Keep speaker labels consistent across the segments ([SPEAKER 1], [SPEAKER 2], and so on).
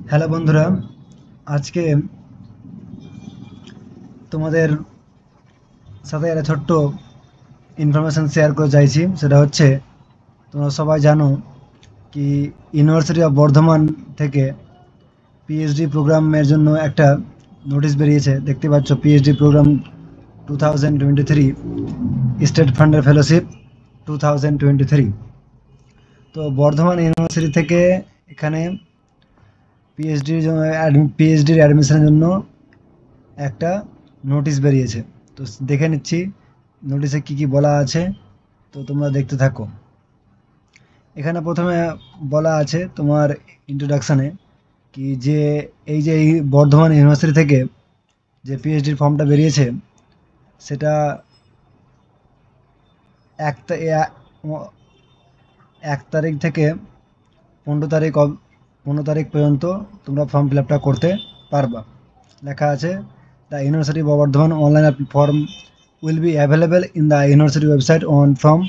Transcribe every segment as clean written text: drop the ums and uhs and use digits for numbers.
[SPEAKER 1] Hello বন্ধুরা, আজকে তোমাদের সাথে একটা ছোট্ট ইনফরমেশন শেয়ার করতে চাইছি। সেটা হচ্ছে, তোমরা সবাই জানো কি ইউনিভার্সিটি অফ বর্ধমান থেকে পিএইচডি প্রোগ্রামের জন্য একটা নোটিশ বেরিয়েছে। দেখতে পাচ্ছ, পিএইচডি প্রোগ্রাম 2023 স্টেট ফান্ডের ফেলোশিপ 2023। তো বর্ধমান ইউনিভার্সিটি থেকে এখানে পিএইচডির অ্যাডমিশনের জন্য একটা নোটিশ বেরিয়েছে। তো দেখে নিচ্ছি নোটিশে কি কি বলা আছে। তো তোমরা দেখতে থাকো। এখানে প্রথমে বলা আছে তোমার ইন্ট্রোডাকশানে কি যে এই বর্ধমান ইউনিভার্সিটি থেকে যে পিএইচডির ফর্মটা বেরিয়েছে, সেটা এক তা- এ- ও- 1 তারিখ থেকে 15 তারিখ 15 তারিখ পর্যন্ত তোমরা ফর্ম ফিল আপটা করতে পারবা। লেখা আছে, the university of Bardhaman online form will be available in the university website on from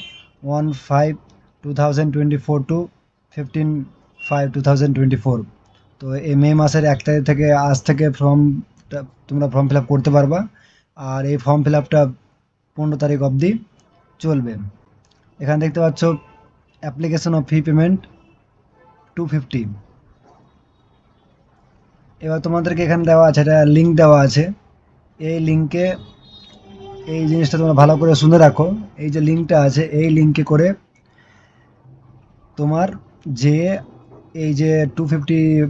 [SPEAKER 1] 1/5/2024 to 15/5/2024। তো এই মে মাসের 1 তারিখ থেকে আজ থেকে ফর্মটা তোমরা ফর্ম ফিল আপ করতে পারবা। আর এই ফর্ম ফিল আপটা 15 তারিখ অবধি চলবে। এখানে দেখতে পাচ্ছ অ্যাপ্লিকেশন অফ ফি পেমেন্ট 250। এবার তোমাদেরকে এখানে দেওয়া আছে, একটা লিঙ্ক দেওয়া আছে। এই লিঙ্কে এই জিনিসটা তোমরা ভালো করে শুনে রাখো। এই যে লিঙ্কটা আছে, এই লিঙ্কে করে তোমার যে এই যে 250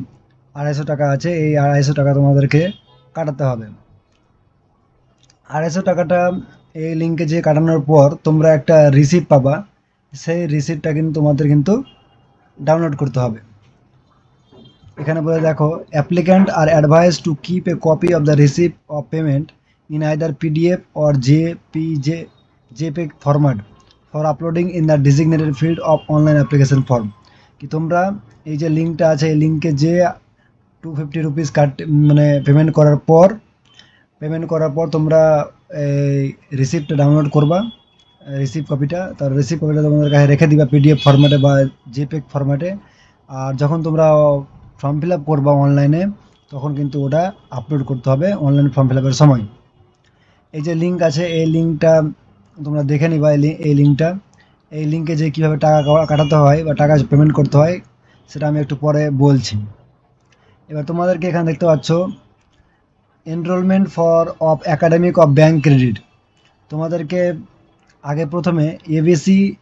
[SPEAKER 1] 250 টাকা আছে, এই 250 টাকা তোমাদেরকে কাটাতে হবে। 250 টাকাটা এই লিঙ্কে যে কাটানোর পর তোমরা একটা রিসিপ্ট পাবা। সেই রিসিপ্টটা কিন্তু তোমাদের কিন্তু ডাউনলোড করতে হবে। এখানে বলে দেখো, applicant are advise to keep a copy of the receipt of payment in either PDF or JPEG format for uploading in the designated field of online application form. কি তোমরা এই যে লিঙ্কটা আছে, এই লিঙ্কে যে 250 রুপিস মানে পেমেন্ট করার পর তোমরা এই রিসিপ্টটা ডাউনলোড করবা। রিসিপ্ট কপিটা তোমাদের কাছে রেখে দিবা পিডিএফ ফরম্যাটে বা জেপেগ ফরম্যাটে। আর যখন তোমরা ফর্ম ফিল আপ করবা অনলাইনে, তখন কিন্তু ওটা আপলোড করতে হবে অনলাইন ফর্ম ফিল আপের সময়। এই যে লিঙ্ক আছে, এই লিঙ্কটা তোমরা দেখে নিবা। এই লিঙ্কটা, এই লিঙ্কে যে কীভাবে টাকা কাটাতে হয় বা টাকা পেমেন্ট করতে হয়, সেটা আমি একটু পরে বলছি। এবার তোমাদেরকে এখানে দেখতে পাচ্ছ enrolment for of academic of bank credit. তোমাদেরকে আগে প্রথমে এবিসি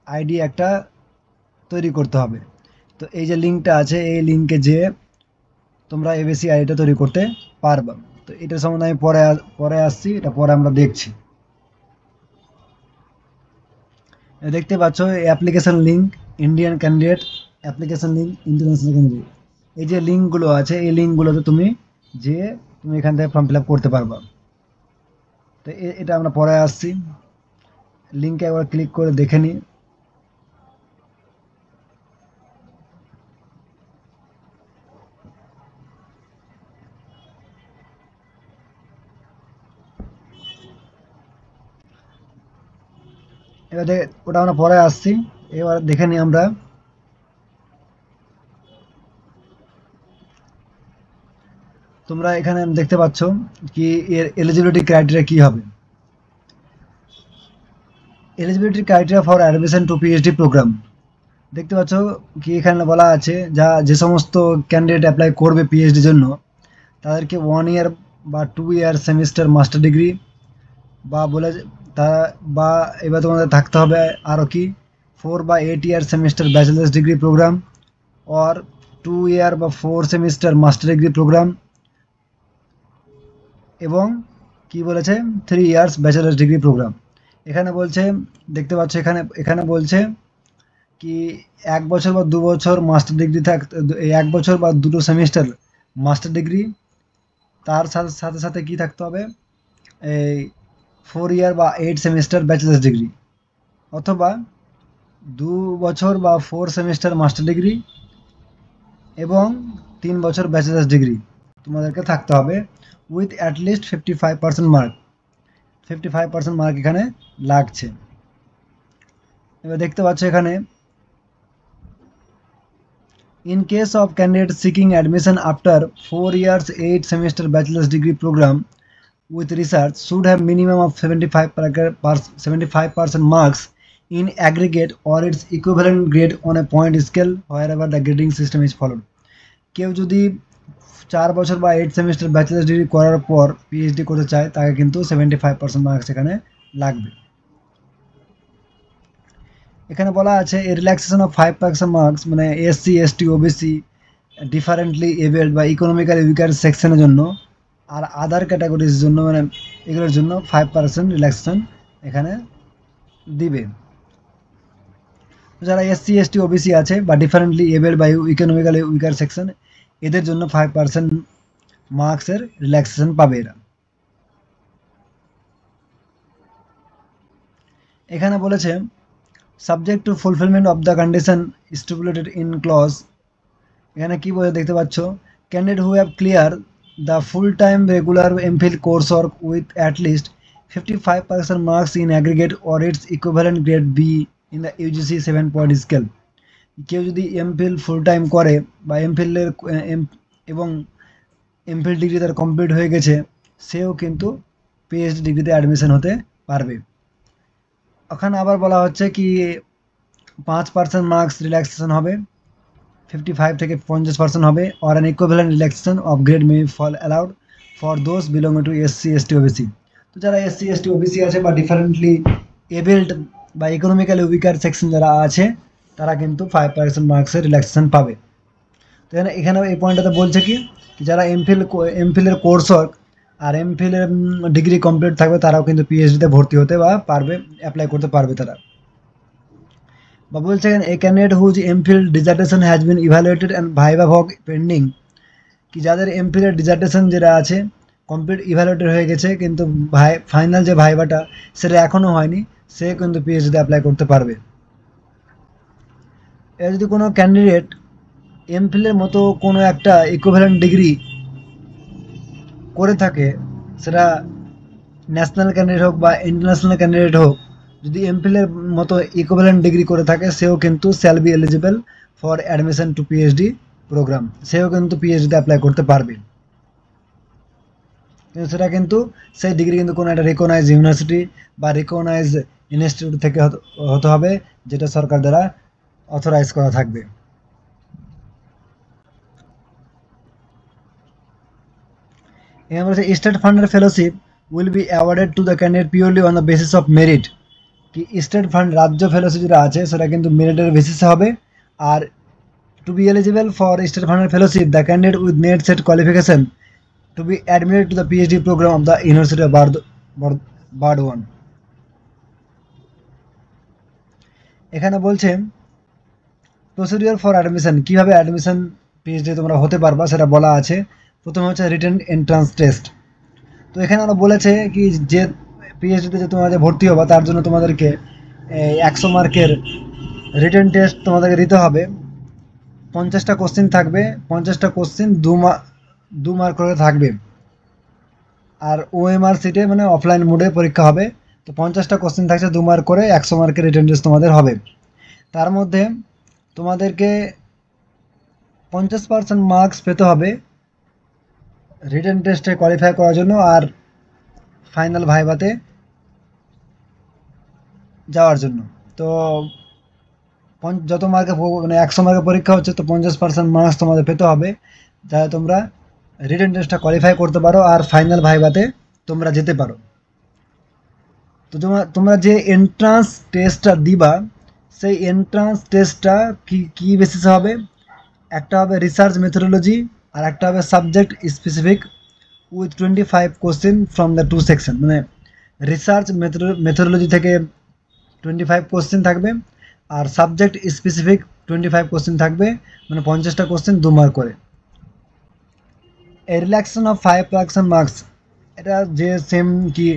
[SPEAKER 1] আইডি একটা তৈরি করতে হবে। তো এই যে লিঙ্কটা আছে, এই লিঙ্কে যে তোমরা এবিসি আইডিটা তৈরি করতে পারবা। তো এটা সম্বন্ধে আমি পরে আসছি, এটা পরে আমরা দেখছি। দেখতে পাচ্ছ application link, Indian candidate application link, international candidate. এই যে লিঙ্কগুলো আছে, এই লিঙ্কগুলোতে তুমি এখান থেকে ফর্ম ফিল আপ করতে পারবা। তো এটা আমরা পরে আসছি। লিঙ্কে একবার ক্লিক করে দেখে নিই। ওটা আমরা পরে আসছি। এবার দেখে নিই আমরা। তোমরা এখানে দেখতে পাচ্ছ কি এর এলিজিবিলিটি ক্রাইটেরিয়া কি হবে। Eligibility criteria for admission to PhD program. দেখতে পাচ্ছ কি এখানে বলা আছে, যে সমস্ত ক্যান্ডিডেট অ্যাপ্লাই করবে পিএইচডির জন্য, তাদেরকে 1 ইয়ার বা 2 ইয়ার সেমিস্টার মাস্টার ডিগ্রি বা বলে তা বা এবার তোমাদের থাকতে হবে আরও কি 4 বা 8 year semester bachelor's degree programme or 2 year বা 4 সেমিস্টার মাস্টার ডিগ্রি প্রোগ্রাম, এবং কি বলেছে 3 ইয়ার্স ব্যাচেলার্স ডিগ্রি প্রোগ্রাম। এখানে বলছে, দেখতে পাচ্ছ এখানে এখানে বলছে কি 1 বছর বা 2 বছর মাস্টার ডিগ্রি এই 1 বছর বা দুটো সেমিস্টার মাস্টার ডিগ্রি, তার সাথে সাথে সাথে কি থাকতে হবে, এই 4 ইয়ার বা 8 সেমিস্টার ব্যাচেলার্স ডিগ্রি, অথবা 2 বছর বা 4 সেমিস্টার মাস্টার ডিগ্রি এবং 3 বছর ব্যাচেলার্স ডিগ্রি তোমাদেরকে থাকতে হবে উইথ অ্যাটলিস্ট 55% মার্ক। 55% মার্ক এখানে লাগছে। এবার দেখতে পাচ্ছ এখানে In case of candidates seeking admission after 4 years 8 semester bachelor's degree program with research should have minimum of 75% marks in aggregate or its equivalent grade on a point scale wherever the grading system is followed. কেউ যদি 4 বছর বা 8 semester bachelor degree করার পর PhD করতে চায় তাকে কিন্তু 75% মার্কস এখানে লাগবে। এখানে বলা আছে এ রিল্যাক্সেশন অফ 5% মার্কস মানে এসসি এসটি ওবিসি ডিফারেন্টলি এবেলড বা ইকোনমিক্যালি উইকার সেকশনের জন্য আর আদার ক্যাটাগরির জন্য মানে এগুলোর জন্য 5% রিল্যাক্সেশন এখানে দিবে। যারা এসসি এসটি ওবিসি আছে বা ডিফারেন্টলি এবেলড বা ইকোনমিক্যালি উইকার সেকশন এদের জন্য 5% মার্কসের রিল্যাক্সেশন পাবে এরা। এখানে বলেছে subject to fulfilment of the condition stipulated in clause. এখানে কি বলে দেখতে পাচ্ছ, candidate who have clear the full time regular MPhil course work with at least 55% marks in aggregate or its equivalent grade B in the UGC 7-point scale. কেউ যদি MPhil full time করে বা এমফিলের এবং এমফিল ডিগ্রি তার complete হয়ে গেছে সেও কিন্তু পিএইচডি ডিগ্রিতে অ্যাডমিশন হতে পারবে। ওখানে আবার বলা হচ্ছে কি 5% মার্কস রিল্যাক্সেশন হবে, 55 থেকে 50% হবে or an equivalent relaxation of grade may fall allowed for those belonging to SC ST OBC। তো যারা SC ST OBC আছে বা ডিফারেন্টলি এবেলড বা ইকোনমিক্যালি উইকার সেকশন যারা আছে তারা কিন্তু 5% মার্কসের রিল্যাক্সেশন পাবে। তো এখানে এই পয়েন্টটাতে বলছে কি যারা এমফিলের কোর্স ওয়ার্ক আর এমফিলের ডিগ্রি কমপ্লিট থাকবে তারাও কিন্তু পিএইচডিতে ভর্তি হতে বা পারবে, অ্যাপ্লাই করতে পারবে তারা। বা বলছে a candidate whose MPhil dissertation has been evaluated and viva voce pending, কি যাদের এমফিলের ডিজার্টেশন যেটা আছে কমপ্লিট ইভ্যালুয়েটেড হয়ে গেছে কিন্তু ফাইনাল যে ভাইভাটা সেটা এখনও হয়নি, সে কিন্তু পিএইচডিতে অ্যাপ্লাই করতে পারবে। এর যদি কোনো ক্যান্ডিডেট এমফিলের মতো কোনো একটা ইকুইভ্যালেন্ট ডিগ্রি করে থাকে, সেটা ন্যাশনাল ক্যান্ডিডেট হোক বা ইন্টারন্যাশনাল ক্যান্ডিডেট হোক, যদি এমফিলের মতো ইকুইভ্যালেন্ট ডিগ্রি করে থাকে সেও কিন্তু shall be eligible for admission to PhD program, সেও কিন্তু পিএইচডিতে অ্যাপ্লাই করতে পারবে। কিন্তু সেটা কিন্তু সেই ডিগ্রি কিন্তু কোনো একটা রিকগনাইজ ইউনিভার্সিটি বা রিকগনাইজ ইনস্টিটিউট থেকে হতে হবে যেটা সরকার দ্বারা অথরাইজ করা থাকবে। এখানে বলছে স্টেট ফান্ডের fellowship will be awarded to the candidate purely on the basis of merit, কি স্টেট ফান্ড রাজ্য ফেলোশিপ যেটা আছে সেটা কিন্তু মেরিটের বেসিসে হবে। আর to be eligible for state ফান্ডের fellowship the candidate with NET SET qualification to be admitted to the PhD programme of the university of Burdwan. এখানে বলছে প্রসিডিওর ফর অ্যাডমিশন, কীভাবে অ্যাডমিশন পিএইচডি তোমরা হতে পারবা সেটা বলা আছে। প্রথমে হচ্ছে রিটেন এন্ট্রান্স টেস্ট। তো এখানে ওরা বলেছে কি যে পিএইচডিতে যে তোমরা যে ভর্তি হবা তার জন্য তোমাদেরকে 100 মার্কের রিটেন টেস্ট তোমাদেরকে দিতে হবে। 50টা কোশ্চেন থাকবে, 50টা কোশ্চেন 2 মার্ক করে থাকবে। আর ওএমআর সিটে মানে অফলাইন মোডে পরীক্ষা হবে। তো 50টা কোশ্চেন থাকছে 2 মার্ক করে, 100 মার্কের রিটেন টেস্ট তোমাদের হবে। তার মধ্যে তোমাদেরকে 50% মার্কস পেতে হবে রিটেন টেস্টে কোয়ালিফাই করার জন্য আর ফাইনাল ভাইভাতে যাওয়ার জন্য। তো যত মার্কে মানে 100 মার্কের পরীক্ষা হচ্ছে তো 50% মার্কস তোমাদের পেতে হবে যাতে তোমরা রিটেন টেস্টটা কোয়ালিফাই করতে পারো আর ফাইনাল ভাইভাতে তোমরা যেতে পারো। তো তোমরা যে এন্ট্রান্স টেস্টটা দিবা সেই এন্ট্রান্স টেস্টটা কি বেসিসে হবে, একটা হবে রিসার্চ মেথোডোলজি আর একটা হবে subject specific with 25 question from the 2 section. মানে রিসার্চ মেথোডোলজি থেকে 25 কোশ্চেন থাকবে আর সাবজেক্ট স্পেসিফিক 25 কোশ্চেন থাকবে, মানে 50টা কোশ্চেন 2 মার্ক করে। এ রিল্যাক্সেশন অফ 5% মার্কস, এটা যে সেম কি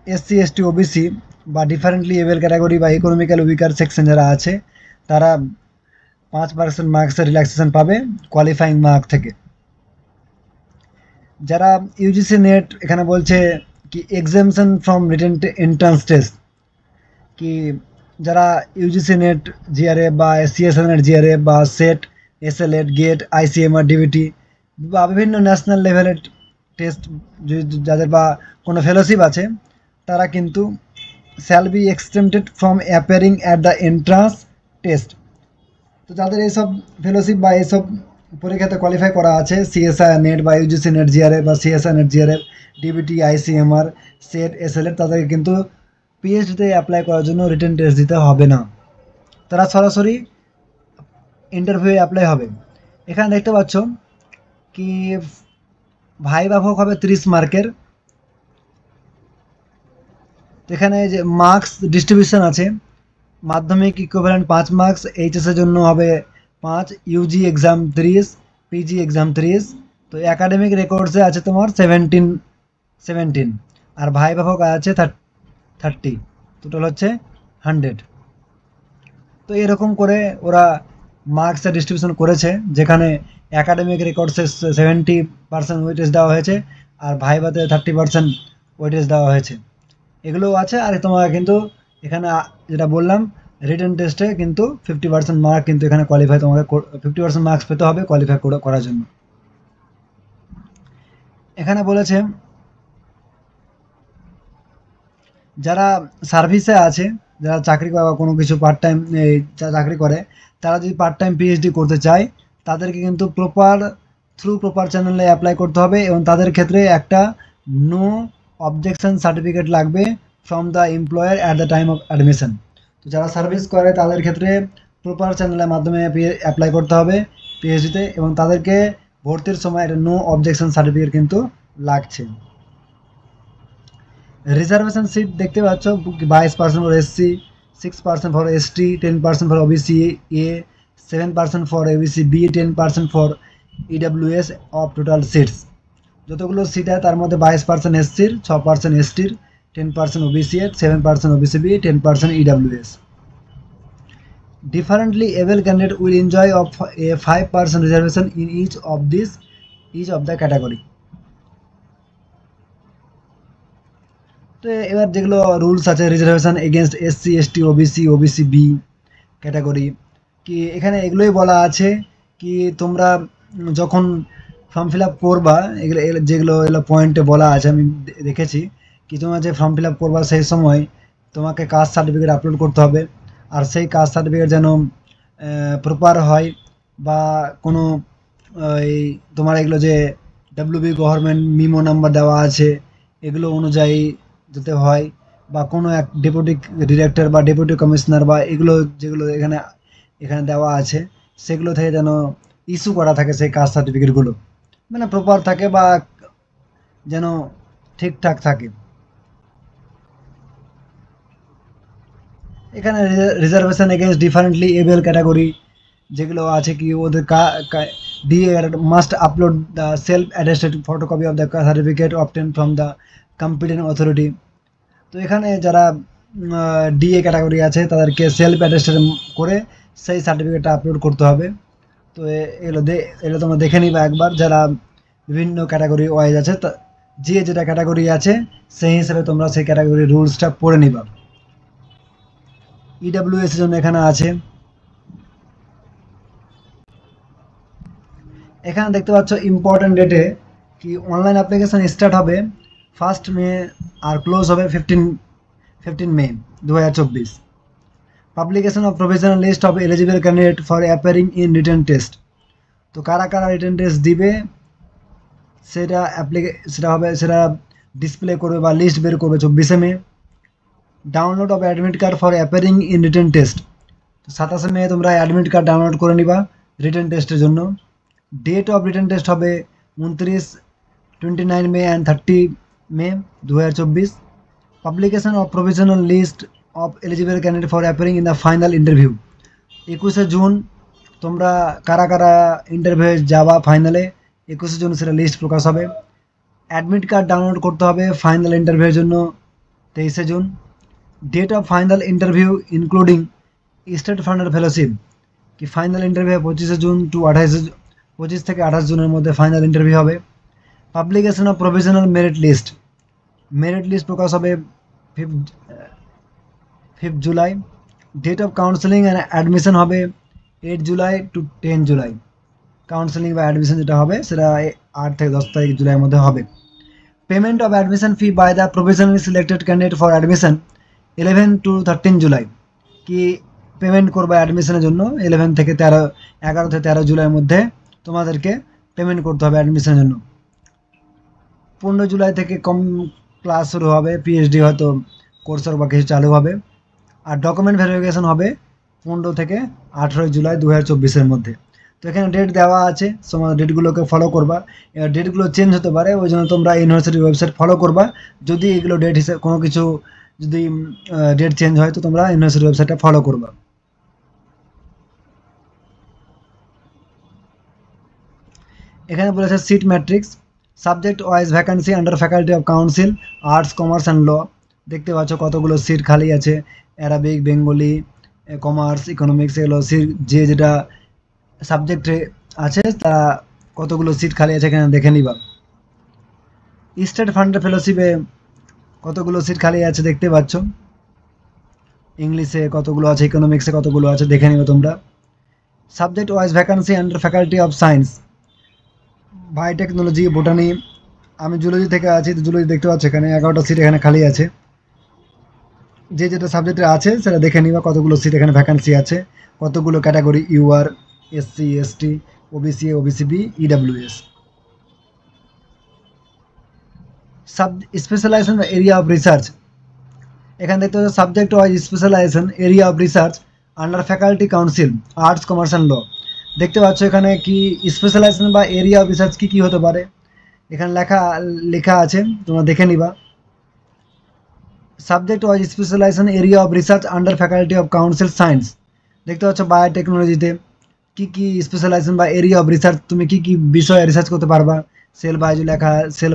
[SPEAKER 1] এসসি এসটি ওবিসি বা ডিফারেন্টলি এবেল ক্যাটাগরি বা ইকোনমিক্যাল উইকার সেকশন যারা আছে তারা 5% মার্কসের রিল্যাক্সেশন পাবে কোয়ালিফাইং মার্ক থেকে। যারা ইউজিসি নেট এখানে বলছে কি exemption from written entrance test, কি যারা ইউজিসি নেট জিআরএফ বা সিএসএল নেট জিআরএফ বা সেট এসএলএড গেট আইসিএমআর ডিবিটি বা বিভিন্ন ন্যাশনাল লেভেলের টেস্ট যাদের বা কোনো ফেলোশিপ আছে তারা কিন্তু shall B এক্সটেম্পটেড from appearing at the entrance test. তো যাদের এইসব ফেলোশিপ বা এইসব পরীক্ষাতে কোয়ালিফাই করা আছে সিএসআই নেট বা ইউজিসি নেট জিআরএফ বা CSI NET JRF DBT ICMR SET SLET তাদেরকে কিন্তু পিএইচডিতে অ্যাপ্লাই করার জন্য রিটেন টেস্ট দিতে হবে না, তারা সরাসরি ইন্টারভিউ অ্যাপ্লাই হবে। এখানে দেখতে পাচ্ছ কি ভাইভা ভোগ হবে 30 মার্কের। এখানে যে মার্কস ডিস্ট্রিবিউশন আছে, মাধ্যমিক ইকুইভ্যালেন্ট 5 মার্কস, এইচএস এর জন্য হবে 5, ইউজি এক্সাম 30, পিজি এক্সাম 30। তো একাডেমিক রেকর্ডসে আছে তোমার 17 আর ভাইভা ভোগ আছে 30, টোটাল হচ্ছে 100। তো এরকম করে ওরা মার্কসের ডিস্ট্রিবিউশন করেছে, যেখানে একাডেমিক রেকর্ডসে 70% ওয়েটেজ দেওয়া হয়েছে আর ভাইভাতে 30% ওয়েটেজ দেওয়া হয়েছে। এগুলোও আছে। আর তোমার কিন্তু এখানে যেটা বললাম রিটেন টেস্টে কিন্তু 50% মার্ক কিন্তু এখানে কোয়ালিফাই, তোমাকে 50% মার্কস পেতে হবে কোয়ালিফাই করার জন্য। এখানে বলেছে যারা সার্ভিসে আছে, যারা চাকরি করে বা কোনো কিছু পার্ট টাইম চাকরি করে, তারা যদি পার্ট টাইম পিএইচডি করতে চায় তাদেরকে কিন্তু প্রপার চ্যানেলে অ্যাপ্লাই করতে হবে এবং তাদের ক্ষেত্রে একটা নো অবজেকশন সার্টিফিকেট লাগবে from the employer at the time of admission. তো যারা সার্ভিস করে তাদের ক্ষেত্রে প্রপার চ্যানেলের মাধ্যমে অ্যাপ্লাই করতে হবে পিএইচডিতে এবং তাদেরকে ভর্তির সময় একটা নো অবজেকশন সার্টিফিকেট কিন্তু লাগছে। রিজার্ভেশন সিট দেখতে পাচ্ছ 22% for SC, 6% for ST, 10% for OBC A, 7% for OBC B, 10% for EWS of total seats. যতগুলো সিট আছে তার মধ্যে 22% এসসির, 6% এসটির, 10% ওবিসি এর, 7% OBC B, 10% EWS. Differently able candidate will enjoy of a 5% reservation in each of the category. তো এবার যেগুলো rules আছে reservation against SC ST OBC OBC B category, কি এখানে এগুলোই বলা আছে কি তোমরা যখন ফর্ম ফিল আপ করবা এগুলো যেগুলো এগুলো পয়েন্টে বলা আছে আমি দেখেছি কি তোমরা যে ফর্ম ফিল আপ করবা সেই সময় তোমাকে কাস্ট সার্টিফিকেট আপলোড করতে হবে আর সেই কাস্ট সার্টিফিকেট যেন প্রপার হয় বা কোনো এই তোমার এগুলো যে ডাব্লিউবি গভর্নমেন্ট মিমো নাম্বার দেওয়া আছে এগুলো অনুযায়ী যাতে হয় বা কোনো এক ডেপুটি ডিরেক্টর বা ডেপুটি কমিশনার বা এগুলো যেগুলো এখানে দেওয়া আছে সেগুলো থেকে যেন ইস্যু করা থাকে সেই কাস্ট সার্টিফিকেটগুলো, মানে প্রপার থাকে বা যেন ঠিকঠাক থাকে। এখানে reservation against differently able category যেগুলো আছে কি ওদের they must upload the self attested photocopy of the certificate obtain from the competent authority. তো এখানে যারা ডিএ ক্যাটাগরি আছে তাদেরকে সেলফ অ্যাটেস্টেড করে সেই সার্টিফিকেটটা আপলোড করতে হবে। তো এগুলো তোমরা দেখে নিবা একবার, যারা বিভিন্ন ক্যাটাগরি ওয়াইজ আছে যে যেটা ক্যাটাগরি আছে সেই হিসেবে তোমরা সেই ক্যাটাগরি রুলসটা পড়ে নিবা। ইডাব্লিউএস এর জন্য এখানে আছে, এখানে দেখতে পাচ্ছ ইম্পর্টেন্ট ডেটে কি অনলাইন অ্যাপ্লিকেশন স্টার্ট হবে 1 মে আর ক্লোজ হবে 15 May 2024। Publication of provisional list of eligible candidate for appearing in written test. তো কারা কারা রিটেন টেস্ট দিবে সেটা ডিসপ্লে করবে বা লিস্ট বের করবে 24 May. Download of admit card for appearing in written test. তো 27 মে তোমরা অ্যাডমিট কার্ড ডাউনলোড করে নিবা রিটেন টেস্টের জন্য। ডেট অফ রিটেন টেস্ট হবে 29, 29 May and 30 May 2024। Publication of provisional list of eligible candidate for appearing in the final interview. 21 June তোমরা কারা কারা ইন্টারভিউ যাবা ফাইনালে 21 জুন সেটা লিস্ট প্রকাশ হবে। অ্যাডমিট কার্ড ডাউনলোড করতে হবে ফাইনাল ইন্টারভিউয়ের জন্য 23 June. Date of final interview including state funded fellowship কি ফাইনাল ইন্টারভিউ 25 জুন টু 25 থেকে 28 জুনের মধ্যে ফাইনাল ইন্টারভিউ হবে। Publication of provisional merit list প্রকাশ হবে 5 July. Date of counselling and admission হবে 8 জুলাই টু 10 জুলাই। কাউন্সেলিং বা অ্যাডমিশন যেটা হবে সেটা 8 থেকে 10 তারিখ জুলাইয়ের মধ্যে হবে। Payment of admission fee by the provisionally selected candidate for admission 11 to 13 July. কি পেমেন্ট করবে অ্যাডমিশনের জন্য 11 থেকে 11 থেকে 13 জুলাইয়ের মধ্যে তোমাদেরকে পেমেন্ট করতে হবে অ্যাডমিশনের জন্য। 15 জুলাই থেকে ক্লাস শুরু হবে, পিএইচডি হয়তো কোর্স বা কিছু চালু হবে। আর ডকুমেন্ট ভেরিফিকেশন হবে 15 থেকে 18 জুলাই 2024-এর মধ্যে। তো এখানে ডেট দেওয়া আছে, তোমার ডেটগুলোকে ফলো করবা। এবার ডেটগুলো চেঞ্জ হতে পারে, ওই জন্য তোমরা ইউনিভার্সিটির ওয়েবসাইট ফলো করবা। যদি এগুলো ডেট হিসেবে কোনো কিছু যদি ডেট চেঞ্জ হয় তো তোমরা ইউনিভার্সিটির ওয়েবসাইটটা ফলো করবা। এখানে বলেছে seat matrix, subject wise vacancy under faculty of council arts commerce and law. দেখতে পাচ্ছ কতগুলো সিট খালি আছে, অ্যারাবিক, বেঙ্গলি, কমার্স, ইকোনমিক্স, এগুলো সিট যে যেটা সাবজেক্টে আছে তা কতগুলো সিট খালি আছে এখানে দেখে নিবা। স্টেট ফান্ডের ফেলোশিপে কতগুলো সিট খালি আছে দেখতে পাচ্ছ, ইংলিশে কতগুলো আছে, ইকোনমিক্সে কতগুলো আছে দেখে নিবে তোমরা। Subject wise vacancy under faculty of science, biotechnology, botany. আমি জুলজি থেকে আছি, তো জুলজি দেখতে পাচ্ছ এখানে 11টা সিট এখানে খালি আছে। যে যেটা সাবজেক্টে আছে সেটা দেখে নিবা কতগুলো সিট এখানে ভ্যাকান্সি আছে, কতগুলো category, UR, SC, ST, OBC, OBC B, EWS. Sub specialization area of research, এখানে দেখতে পাচ্ছ subject wise specialization area of research under faculty council arts commerce and law. দেখতে পাচ্ছ এখানে কি স্পেশালাইজেশন বা এরিয়া অফ রিসার্চ কি কি হতে পারে এখানে লেখা আছে, তোমরা দেখে নিবা। Subject wise specialization area of research under faculty of council science. দেখতে পাচ্ছ বায়োটেকনোলজিতে কি কি স্পেশালাইজেশন বা এরিয়া অফ রিসার্চ, তুমি কি কি বিষয়ে রিসার্চ করতে পারবা। সেল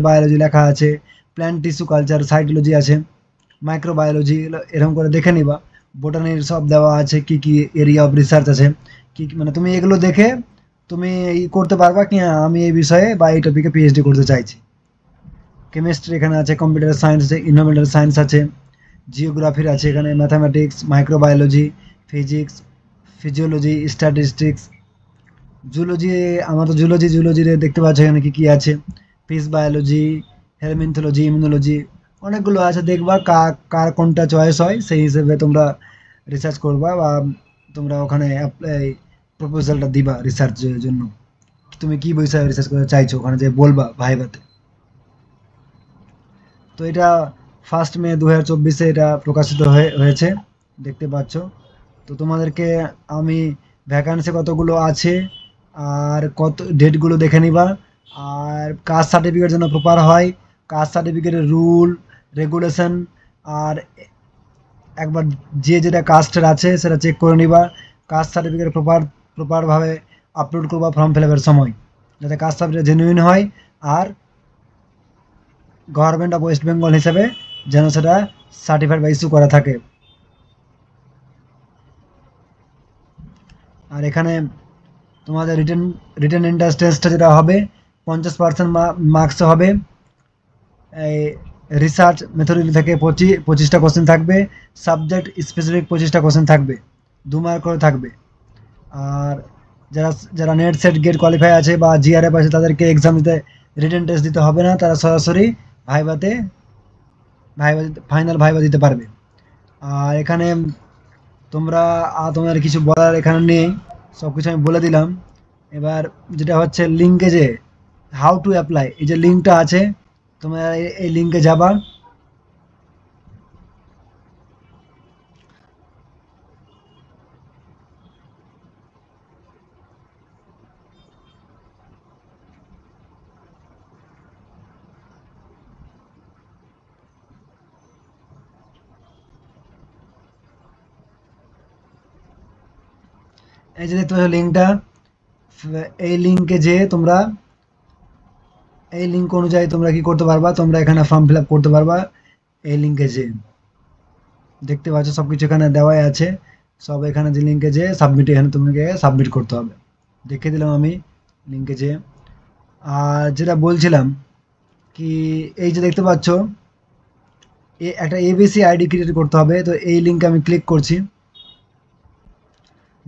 [SPEAKER 1] বায়োলজি লেখা আছে, প্ল্যান্ট টিস্যু কালচার, সাইটোলজি আছে, মাইক্রোবায়োলজি, এরকম করে দেখে নিবা। বোটানির সব দেওয়া আছে কি কি এরিয়া অফ রিসার্চ আছে, কি মানে তুমি এগুলো দেখে তুমি করতে পারবা কি আমি এই বিষয়ে বা এই টপিকে পিএইচডি করতে চাইছি। কেমিস্ট্রি এখানে আছে, কম্পিউটার সায়েন্স আছে, ইনভারমেন্টাল সায়েন্স আছে, জিওগ্রাফির আছে, এখানে mathematics, microbiology, physics, physiology, statistics, zoology. আমার তো জুলজিতে দেখতে পাচ্ছ এখানে কি কি আছে, ফিশ বায়োলজি, হেলমিনথোলজি, ইমিউনোলজি, অনেকগুলো আছে। দেখবা কার কোনটা চয়েস হয় সেই হিসেবে তোমরা রিসার্চ করবা বা তোমরা ওখানে প্রপোজালটা দিবা রিসার্চের জন্য, তুমি কি বিষয়ে রিসার্চ করতে চাইছো ওখানে যে বলবা ভাইভাতে। তো এটা 1 মে 2024 এটা প্রকাশিত হয়েছে দেখতে পাচ্ছ। তো তোমাদেরকে আমি ভ্যাকান্সি কতগুলো আছে আর কত ডেটগুলো দেখে নিবা। আর কাস্ট সার্টিফিকেট যেন প্রপার হয়, কাস্ট সার্টিফিকেটের রুল রেগুলেশন, আর একবার যে যেটা কাস্টের আছে সেটা চেক করে নিবা। কাস্ট সার্টিফিকেট প্রপারভাবে আপলোড করবা ফর্ম ফিল আপের সময়, যাতে কাস্ট সার্টিফিকেট জেনুইন হয় আর গভর্নমেন্ট অফ ওয়েস্ট বেঙ্গল হিসেবে যেন সেটা সার্টিফাইড বা ইস্যু করা থাকে। আর এখানে তোমাদের রিটেন এন্ট্রান্স টেস্টটা যেটা হবে 50% মার্কস হবে। এই রিসার্চ মেথোডোলজি থেকে 25টা কোশ্চেন থাকবে, সাবজেক্ট স্পেসিফিক 25টা কোশ্চেন থাকবে, 2 মার্ক করে থাকবে। আর যারা যারা নেট সেট গেট কোয়ালিফাই আছে বা জিআরএফ আছে তাদেরকে এক্সাম দিতে রিটেন টেস্ট দিতে হবে না, তারা সরাসরি ভাইভাতে ফাইনাল ভাইভা দিতে পারবে। আর এখানে তোমাদের কিছু বলার এখানে নেই, সব কিছু আমি বলে দিলাম। এবার যেটা হচ্ছে লিঙ্কে যে হাউ টু অ্যাপ্লাই, এই যে লিঙ্কটা আছে তোমরা এই লিঙ্কে যাবা। এই যে দেখতে পাচ্ছ লিঙ্কটা, এই লিঙ্কে যে তোমরা এই লিঙ্ক অনুযায়ী তোমরা কি করতে পারবা, তোমরা এখানে ফর্ম ফিল আপ করতে পারবা। এই লিঙ্কে যে দেখতে পাচ্ছ সব কিছু এখানে দেওয়াই আছে, সব এখানে যে লিঙ্কে যে সাবমিট, এখানে তোমাকে সাবমিট করতে হবে। দেখে দিলাম আমি লিঙ্কে যে। আর যেটা বলছিলাম কি, এই যে দেখতে পাচ্ছ একটা এবিসি আইডি ক্রিয়েট করতে হবে, তো এই লিঙ্কে আমি ক্লিক করছি।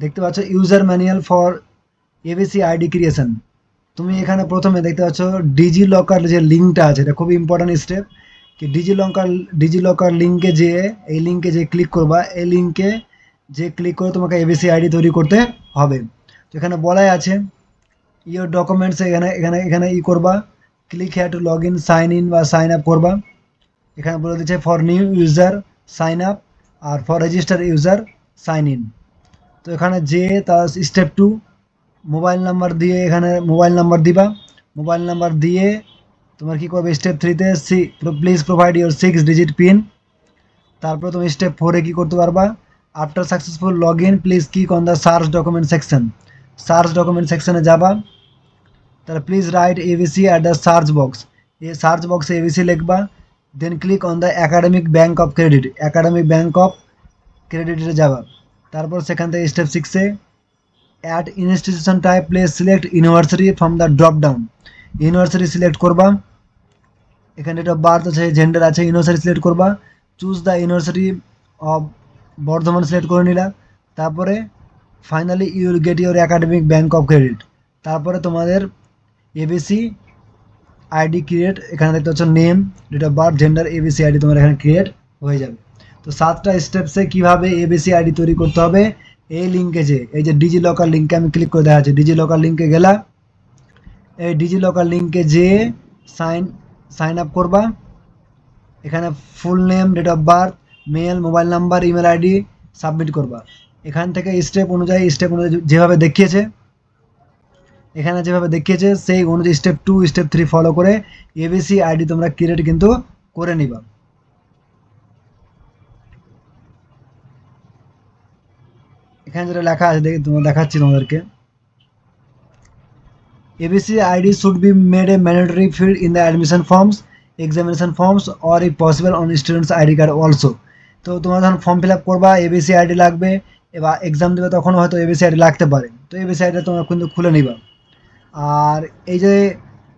[SPEAKER 1] দেখতে পাচ্ছ user manual for ABC ID creation. তুমি এখানে প্রথমে দেখতে পাচ্ছ ডিজি লকার যে লিঙ্কটা আছে, এটা খুব ইম্পর্টেন্ট স্টেপ। কি ডিজি লকার লিঙ্কে যে এই লিঙ্কে যে ক্লিক করবা, এই লিঙ্কে যে ক্লিক করে তোমাকে এবিসি আইডি তৈরি করতে হবে। তো এখানে বলাই আছে ইওর ডকুমেন্টস, এখানে এখানে এখানে করবা, click here to log in, sign in বা সাইন আপ করবা। এখানে বলে দিচ্ছে for new user sign up আর for register user sign in. তো এখানে যে তার স্টেপ 2 মোবাইল নাম্বার দিয়ে এখানে মোবাইল নাম্বার দিবা। মোবাইল নাম্বার দিয়ে তোমার কি করবে, স্টেপ 3তে please provide your 6 digit pin. তারপর তুমি স্টেপ 4-এ কি করতে পারবা, after successful log in please click on the search document section. Search document সেকশনে যাবা, তাহলে please write ABC at the search box, এই সার্চ বক্সে এবিসি লিখবা। Then click on the academic bank of credit, academic bank of ক্রেডিটে যাবা। তারপর সেখান থেকে স্টেপ 6-এ at institution type place select university from the drop down, university select করবা। এখানে ডেট অফ বার্থ আছে, জেন্ডার আছে, ইউনিভার্সিটি সিলেক্ট করবা। Choose the university of Bardhaman select করে নিলা। তারপরে finally you will get your academic bank of credit. তারপরে তোমাদের এবিসি আইডি ক্রিয়েট, এখানে দেখতে হচ্ছে name, date of birth, gender, ABC ID তোমার এখানে ক্রিয়েট হয়ে যাবে। তো 7টা স্টেপসে কীভাবে এবিসি আইডি তৈরি করতে হবে, এই লিঙ্কে যে এই যে ডিজি লকার লিঙ্কে আমি ক্লিক করে দেখাচ্ছি। ডিজি লকার লিঙ্কে গেলা, এই ডিজি লকার লিঙ্কে যে সাইন আপ করবা। এখানে full name, date of birth, male, mobile number, email ID submit করবা। এখান থেকে স্টেপ অনুযায়ী যেভাবে দেখিয়েছে, এখানে যেভাবে দেখিয়েছে সেই অনুযায়ী স্টেপ 2 স্টেপ 3 ফলো করে এবিসি আইডি তোমরা ক্রিয়েট কিন্তু করে নিবা। এখানে যেটা লেখা আছে দেখি তোমরা দেখাচ্ছি তোমাদেরকে। ABC ID should be made a mandatory field in the admission forms, examination forms or if possible on students ID card also. তো তোমরা যখন ফর্ম ফিল আপ করবা এবিসি আইডি লাগবে, এবার এক্সাম দেবে তখন হয়তো এবিসি আইডি লাগতে পারে। তো এবিসি আইডিটা তোমরা কিন্তু খুলে নিবা। আর এই যে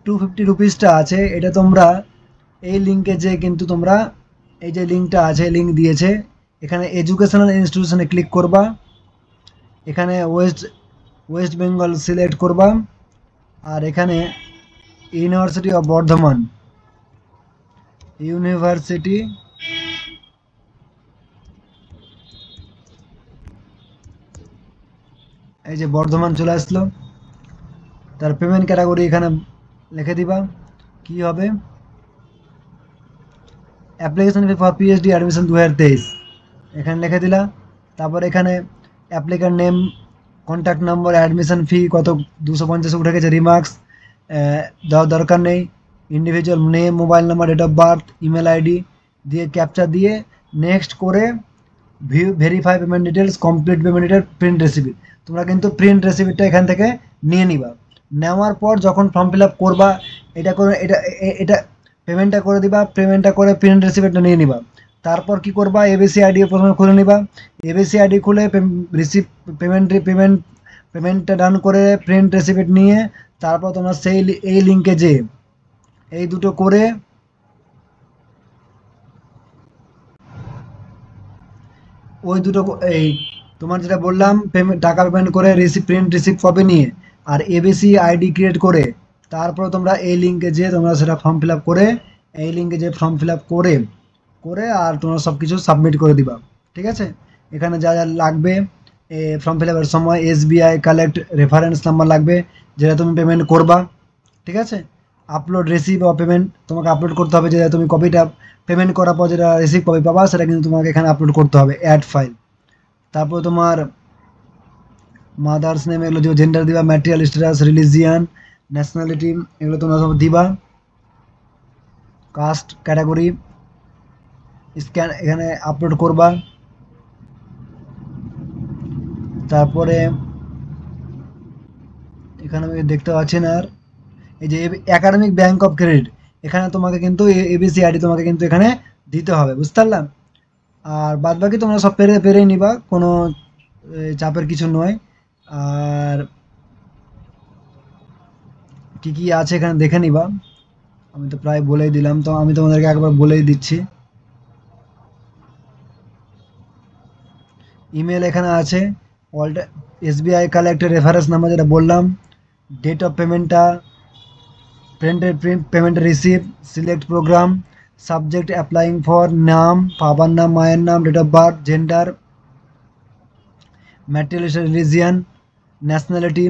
[SPEAKER 1] 250 রুপিসটা আছে, এটা তোমরা এই লিঙ্কে যে কিন্তু তোমরা এই যে লিঙ্কটা আছে, লিঙ্ক দিয়েছে, এখানে এডুকেশনাল ইনস্টিটিউশনে ক্লিক করবা। এখানে ওয়েস্ট বেঙ্গল সিলেক্ট করবা। আর এখানে ইউনিভার্সিটি অফ বর্ধমান, ইউনিভার্সিটি এই যে বর্ধমান চলে আসলো। তার পেমেন্ট ক্যাটাগরি এখানে লিখে দিবা কি হবে, application fee for PhD admission 2023 এখানে লিখে দিলা। তারপর এখানে applicant name, contact number, admission fee কত 250 উঠে গেছে, রিমার্কস দেওয়ার দরকার নেই, individual name, mobile number, date of birth, email ID দিয়ে ক্যাপচা দিয়ে নেক্সট করে view verify payment details, complete payment detail, print receipt. তোমরা কিন্তু প্রিন্ট রেসিপিটটা এখান থেকে নিয়ে নিবা। নেওয়ার পর যখন ফর্ম ফিল আপ করবা, এটা করে এটা পেমেন্টটা করে দিবা, পেমেন্টটা করে প্রিন্ট রেসিপিটটা নিয়ে নিবা। তারপর কি করবা, এবিসি আইডি প্রথমে খুলে নিবা। এবিসি আইডি খুলে পেমেন্টটা ডান করে প্রিন্ট রেসিপিট নিয়ে তারপর তোমরা সেই এই লিঙ্কে যে এই দুটো করে ওই দুটো এই তোমার যেটা বললাম টাকা পেমেন্ট করে প্রিন্ট রিসিপ্ট কপি নিয়ে আর এবিসি আইডি ক্রিয়েট করে তারপর তোমরা এই লিঙ্কে যে তোমরা সেটা ফর্ম ফিল আপ করে এই লিঙ্কে যে ফর্ম ফিল আপ করে করে আর তোমরা সব কিছু সাবমিট করে দিবা। ঠিক আছে, এখানে যা যা লাগবে ফর্ম ফিল আপের সময় এসবিআই কালেক্ট রেফারেন্স নাম্বার লাগবে যেটা তুমি পেমেন্ট করবা। ঠিক আছে, আপলোড রিসিভ অফ পেমেন্ট তোমাকে আপলোড করতে হবে, যেটা তুমি কপিটা পেমেন্ট করার পর যেটা রিসিভ কপি পাবা সেটা কিন্তু তোমাকে এখানে আপলোড করতে হবে, অ্যাড ফাইল। তারপর তোমার মাদার্স নেম, এগুলো যে জেন্ডার দিবা, ম্যাটেরিয়াল স্ট্যাটাস, রিলিজিয়ান, ন্যাশনালিটি এগুলো তোমরা সব দিবা, কাস্ট ক্যাটাগরি স্ক্যান এখানে আপলোড করবা। তারপরে এখানে আমি দেখতে পাচ্ছি না, আর এই যে একাডেমিক ব্যাঙ্ক অফ ক্রেডিট এখানে তোমাকে কিন্তু এবিসি আইডি তোমাকে কিন্তু এখানে দিতে হবে, বুঝতে পারলাম। আর বাদ বাকি তোমরা সব পেরেই নিবা, কোনো চাপের কিছু নয়। আর কি কি আছে এখানে দেখে নিবা, আমি তো প্রায় বলেই দিলাম, তো আমি তোমাদেরকে একবার বলেই দিচ্ছি। ইমেল এখানে আছে, SBI কালেক্ট রেফারেন্স নাম্বার যেটা বললাম, ডেট অফ পেমেন্টটা, payment receive, select programme, subject applying for, নাম, বাবার নাম, মায়ের নাম, date of birth, gender, material religion, nationality,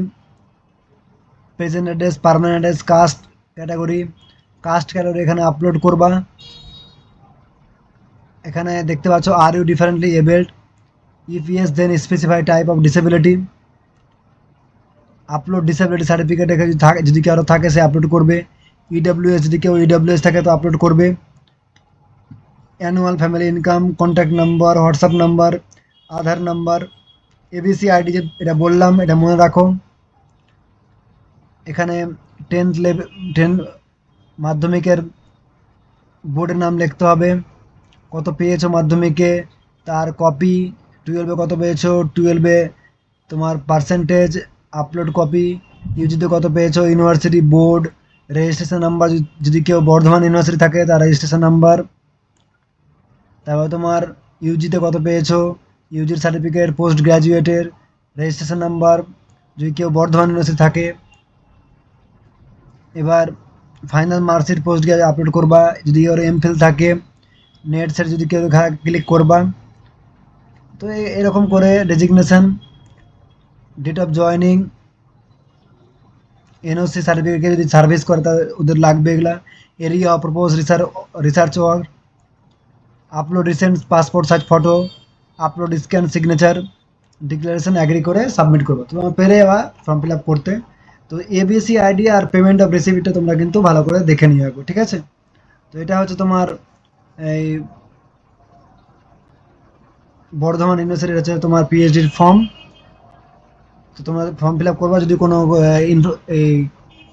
[SPEAKER 1] present address, permanent address, caste category, এখানে আপলোড করবা। এখানে দেখতে পাচ্ছ are you differently abled, if yes then specify type of disability, upload disability certificate যদি কারো থাকে সে আপলোড করবে। ইডব্লিউএস যদি কেউ ইডব্লিউএস থাকে তো আপলোড করবে। Annual family income, contact number, WhatsApp number, Aadhaar number, ABC ID যে এটা বললাম এটা মনে রাখো। এখানে 10 মাধ্যমিকের বোর্ডের নাম লিখতে হবে, কত পেয়েছো মাধ্যমিকে, তার কপি, 12-এ কত পেয়েছো, 12-এ তোমার পার্সেন্টেজ, আপলোড কপি, ইউজিতে কত পেয়েছো, ইউনিভার্সিটি বোর্ড, রেজিস্ট্রেশন নাম্বার যদি কেউ বর্ধমান ইউনিভার্সিটি থাকে তার রেজিস্ট্রেশন নাম্বার, তারপর তোমার ইউজিতে কত পেয়েছো, ইউজির সার্টিফিকেট, পোস্ট গ্র্যাজুয়েটের রেজিস্ট্রেশন নাম্বার যদি কেউ বর্ধমান ইউনিভার্সিটি থাকে। এবার final marksheet post graduate upload করবা, যদি ওর এমফিল থাকে, নেট সেট যদি কেউ ক্লিক করবা। তো এরকম করে resignation, date of joining, NOC certificate যদি সার্ভিস করে তা ওদের লাগবে এগুলা, area of propose research work, upload recent passport size photo, upload scan signature, declaration agree করে সাবমিট করবো। তোমরা পেরে যাবা ফর্ম ফিল আপ করতে। তো এবিসি আইডি আর পেমেন্ট অফ রিসিপ্টটা তোমরা কিন্তু ভালো করে দেখে নিয়ে রাখো, ঠিক আছে। তো এটা হচ্ছে তোমার এই বর্ধমান ইউনিভার্সিটির হচ্ছে তোমার পিএইচডির ফর্ম। তো তোমরা ফর্ম ফিল আপ করবা, যদি কোনো এই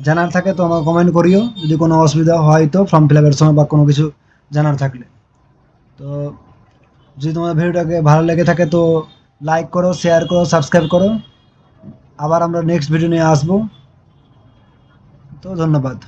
[SPEAKER 1] জানার থাকে তো আমার কমেন্ট করিও, যদি কোনো অসুবিধা হয় তো ফর্ম ফিল আপের সময় বা কোনো কিছু জানার থাকলে। তো যদি তোমার ভিডিওটাকে ভালো লেগে থাকে তো লাইক করো, শেয়ার করো, সাবস্ক্রাইব করো। আবার আমরা নেক্সট ভিডিও নিয়ে আসবো। তো ধন্যবাদ।